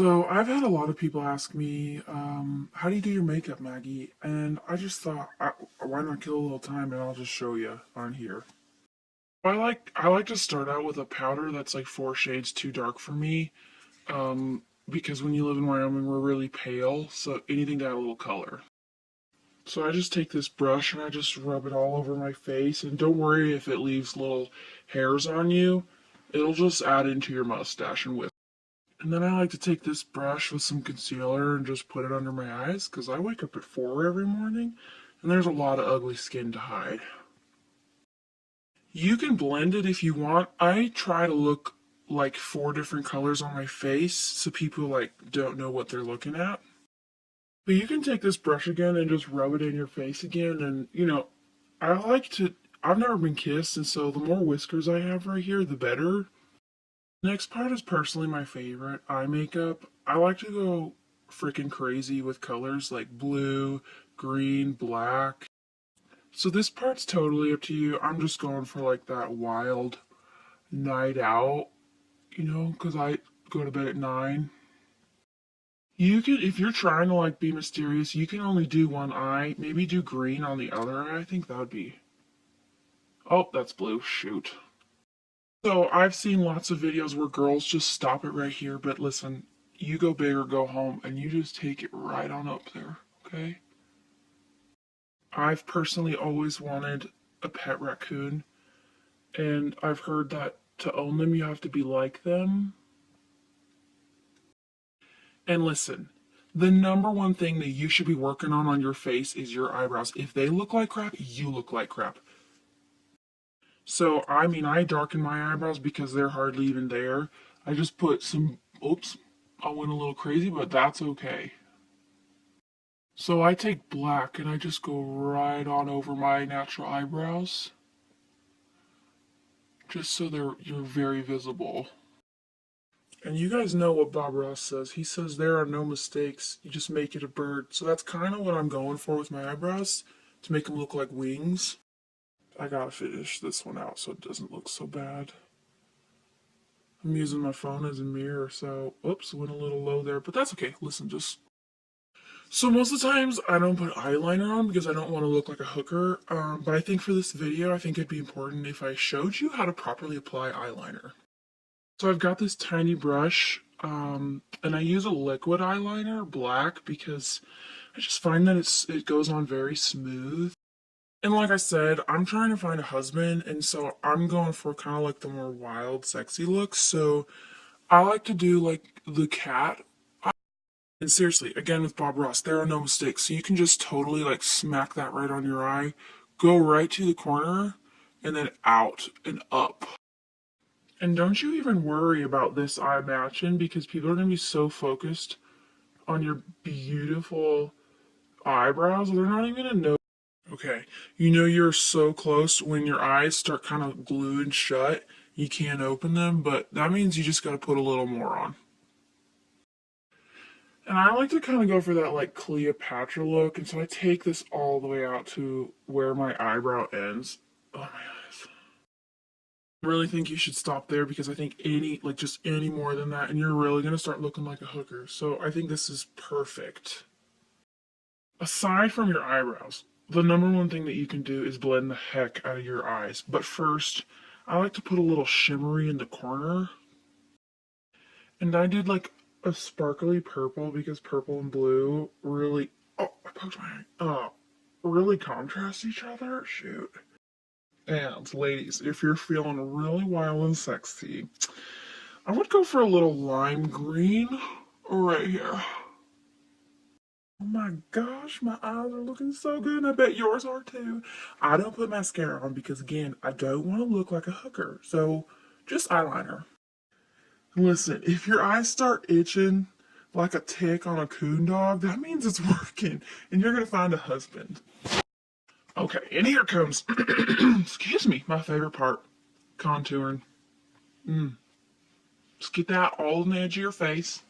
So I've had a lot of people ask me, how do you do your makeup, Maggie? And I just thought, why not kill a little time and I'll just show you on here. I like to start out with a powder that's like 4 shades too dark for me, because when you live in Wyoming, we're really pale, so anything to add a little color. So I just take this brush and I just rub it all over my face, and don't worry if it leaves little hairs on you. It'll just add into your mustache and whisk. And then I like to take this brush with some concealer and just put it under my eyes because I wake up at 4 every morning and there's a lot of ugly skin to hide. You can blend it if you want. I try to look like 4 different colors on my face so people like don't know what they're looking at. But you can take this brush again and just rub it in your face again, and I like to I've never been kissed, and so the more whiskers I have right here, the better. Next part is personally my favorite, eye makeup. I like to go freaking crazy with colors like blue, green, black. So this part's totally up to you. I'm just going for like that wild night out, because I go to bed at 9. You can, if you're trying to like be mysterious, you can only do one eye. Maybe do green on the other eye. I think that would be. Oh, that's blue. Shoot. So I've seen lots of videos where girls just stop it right here, but listen, you go big or go home and you just take it right on up there, okay? I've personally always wanted a pet raccoon, and I've heard that to own them you have to be like them. And listen, the number one thing that you should be working on your face is your eyebrows. If they look like crap, you look like crap. So, I mean, I darken my eyebrows because they're hardly even there. I just put some, oops, I went a little crazy, but that's okay. So I take black and I just go right on over my natural eyebrows, just so you're very visible. And you guys know what Bob Ross says. He says there are no mistakes, you just make it a bird. So that's kind of what I'm going for with my eyebrows, to make them look like wings. I gotta finish this one out so it doesn't look so bad. I'm using my phone as a mirror, so oops, went a little low there, but that's okay. Listen, just so most of the times I don't put eyeliner on because I don't want to look like a hooker. But I think for this video, I think it'd be important if I showed you how to properly apply eyeliner. So I've got this tiny brush, and I use a liquid eyeliner, black, because I just find that it goes on very smooth. And like I said, I'm trying to find a husband, and so I'm going for kind of like the more wild, sexy looks. So I like to do like the cat. And seriously, again with Bob Ross, there are no mistakes. So you can just totally like smack that right on your eye, go right to the corner, and then out and up. And don't you even worry about this eye matching because people are going to be so focused on your beautiful eyebrows, they're not even going to know. Okay, you're so close when your eyes start kind of glued shut, you can't open them, but that means you just got to put a little more on. And I like to kind of go for that like Cleopatra look, and so I take this all the way out to where my eyebrow ends. Oh my goodness. I really think you should stop there because I think just any more than that, and you're really going to start looking like a hooker. So I think this is perfect. Aside from your eyebrows, the number one thing that you can do is blend the heck out of your eyes. But first, I like to put a little shimmery in the corner. And I did like a sparkly purple because purple and blue really, oh, I poked my eye. Oh, really contrast each other. Shoot. And ladies, if you're feeling really wild and sexy, I would go for a little lime green right here. Oh my gosh, my eyes are looking so good, and I bet yours are too. I don't put mascara on because, again, I don't want to look like a hooker, so just eyeliner. Listen, if your eyes start itching like a tick on a coon dog, that means it's working, and you're going to find a husband. Okay, and here comes, excuse me, my favorite part, contouring. Just get that all on the edge of your face.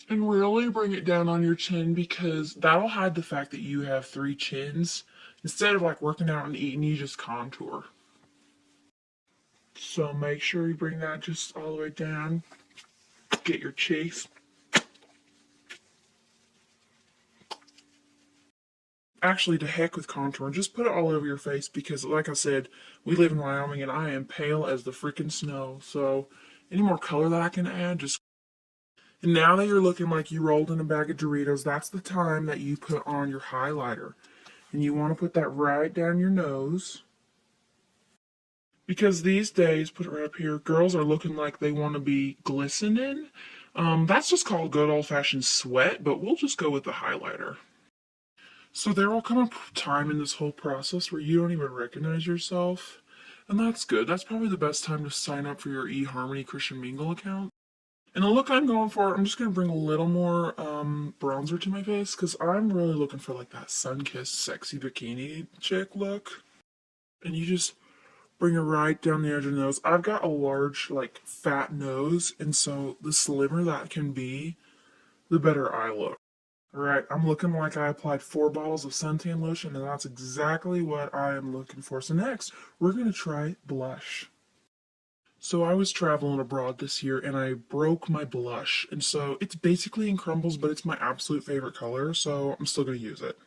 And really bring it down on your chin because that'll hide the fact that you have 3 chins. Instead of like working out and eating, you just contour. So make sure you bring that just all the way down. Get your cheeks. Actually, to heck with contour. Just put it all over your face because, like I said, we live in Wyoming and I am pale as the freaking snow. So, any more color that I can add, just. And now that you're looking like you rolled in a bag of Doritos, that's the time that you put on your highlighter. And you want to put that right down your nose. Because these days, put it right up here, girls are looking like they want to be glistening. That's just called good old-fashioned sweat, but we'll just go with the highlighter. So there will come a time in this whole process where you don't even recognize yourself. And that's good. That's probably the best time to sign up for your eHarmony Christian Mingle account. And the look I'm going for, I'm just going to bring a little more bronzer to my face because I'm really looking for like that sun-kissed sexy bikini chick look. And you just bring it right down the edge of the nose. I've got a large, like, fat nose, and so the slimmer that can be, the better I look. Alright, I'm looking like I applied 4 bottles of suntan lotion, and that's exactly what I am looking for. So next, we're going to try blush. So I was traveling abroad this year, and I broke my blush, and so it's basically in crumbles, but it's my absolute favorite color, so I'm still going to use it.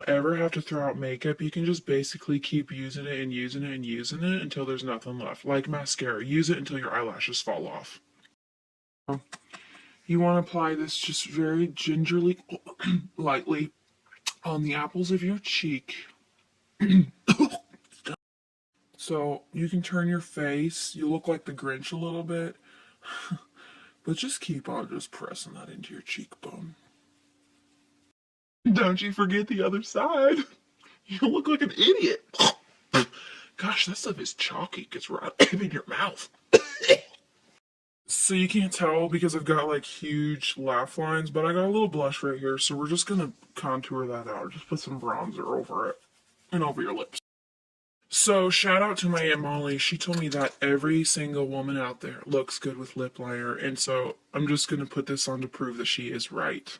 Ever have to throw out makeup, you can just basically keep using it and using it and using it until there's nothing left. Like mascara, use it until your eyelashes fall off. You want to apply this just very gingerly, lightly on the apples of your cheek. So you can turn your face, you look like the Grinch a little bit, but just keep on just pressing that into your cheekbone. Don't you forget the other side. You look like an idiot. Gosh, that stuff is chalky. It gets right in your mouth. So you can't tell because I've got like huge laugh lines, but I got a little blush right here. So we're just going to contour that out. Just put some bronzer over it and over your lips. So shout out to my Aunt Molly. She told me that every single woman out there looks good with lip liner. And so I'm just going to put this on to prove that she is right.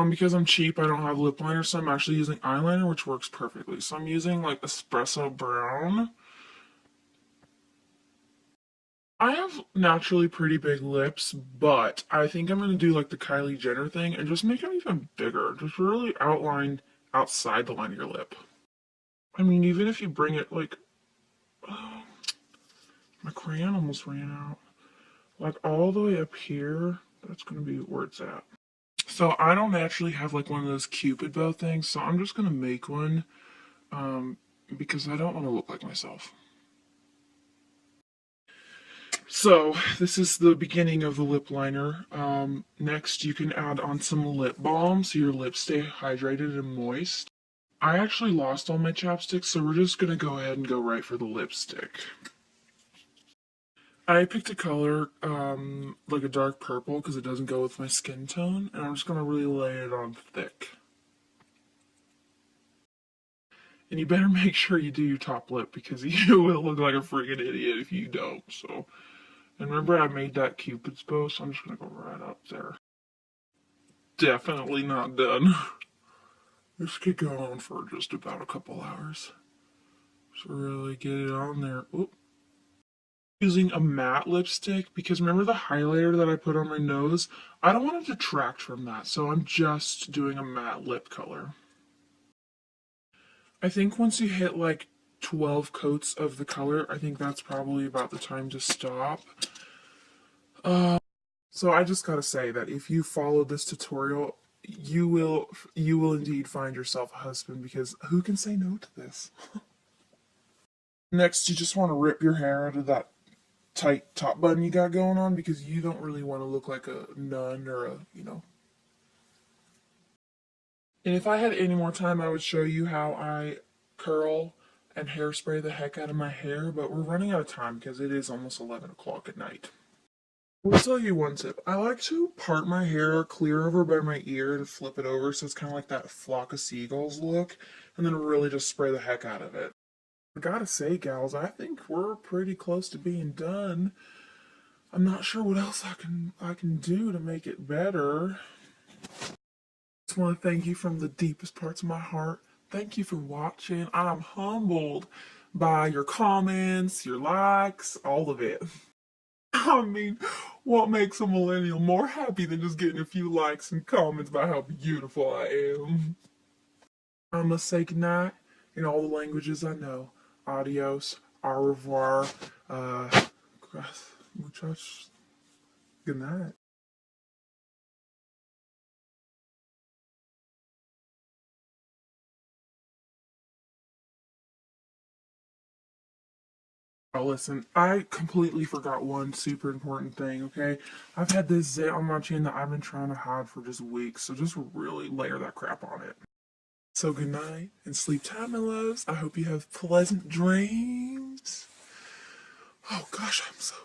Because I'm cheap, I don't have lip liner, so I'm actually using eyeliner, which works perfectly. So I'm using like espresso brown. I have naturally pretty big lips, but I think I'm going to do like the Kylie Jenner thing and just make them even bigger. Just really outline outside the line of your lip. I mean, even if you bring it like, oh, my crayon almost ran out. Like all the way up here, that's going to be where it's at. So I don't actually have like one of those Cupid bow things, so I'm just going to make one because I don't want to look like myself. So this is the beginning of the lip liner. Next you can add on some lip balm so your lips stay hydrated and moist. I actually lost all my chapsticks, so we're just going to go ahead and go right for the lipstick. I picked a color like a dark purple because it doesn't go with my skin tone, and I'm just going to really lay it on thick. And you better make sure you do your top lip because you will look like a freaking idiot if you don't. So, and remember I made that Cupid's bow, so I'm just going to go right up there. Definitely not done. This could go on for just about a couple hours. Just really get it on there. Oop. Using a matte lipstick because remember the highlighter that I put on my nose? I don't want to detract from that, so I'm just doing a matte lip color. I think once you hit like 12 coats of the color, I think that's probably about the time to stop. So I just gotta say that if you follow this tutorial, you will indeed find yourself a husband because who can say no to this? Next, you just want to rip your hair out of that tight top button you got going on because you don't really want to look like a nun or a, you know. And if I had any more time, I would show you how I curl and hairspray the heck out of my hair, but we're running out of time because it is almost 11 o'clock at night. I'll tell you one tip. I like to part my hair clear over by my ear and flip it over so it's kind of like that flock of seagulls look, and then really just spray the heck out of it. I gotta say, gals, I think we're pretty close to being done. I'm not sure what else I can do to make it better. I just want to thank you from the deepest parts of my heart. Thank you for watching. I'm humbled by your comments, your likes, all of it. I mean, what makes a millennial more happy than just getting a few likes and comments about how beautiful I am? I must say goodnight in all the languages I know. Adios, au revoir, gracias, muchachos. Good night. Oh, listen, I completely forgot one super important thing, okay? I've had this zit on my chin that I've been trying to hide for just weeks, so just really layer that crap on it. So good night and sleep tight, my loves. I hope you have pleasant dreams. Oh gosh, I'm so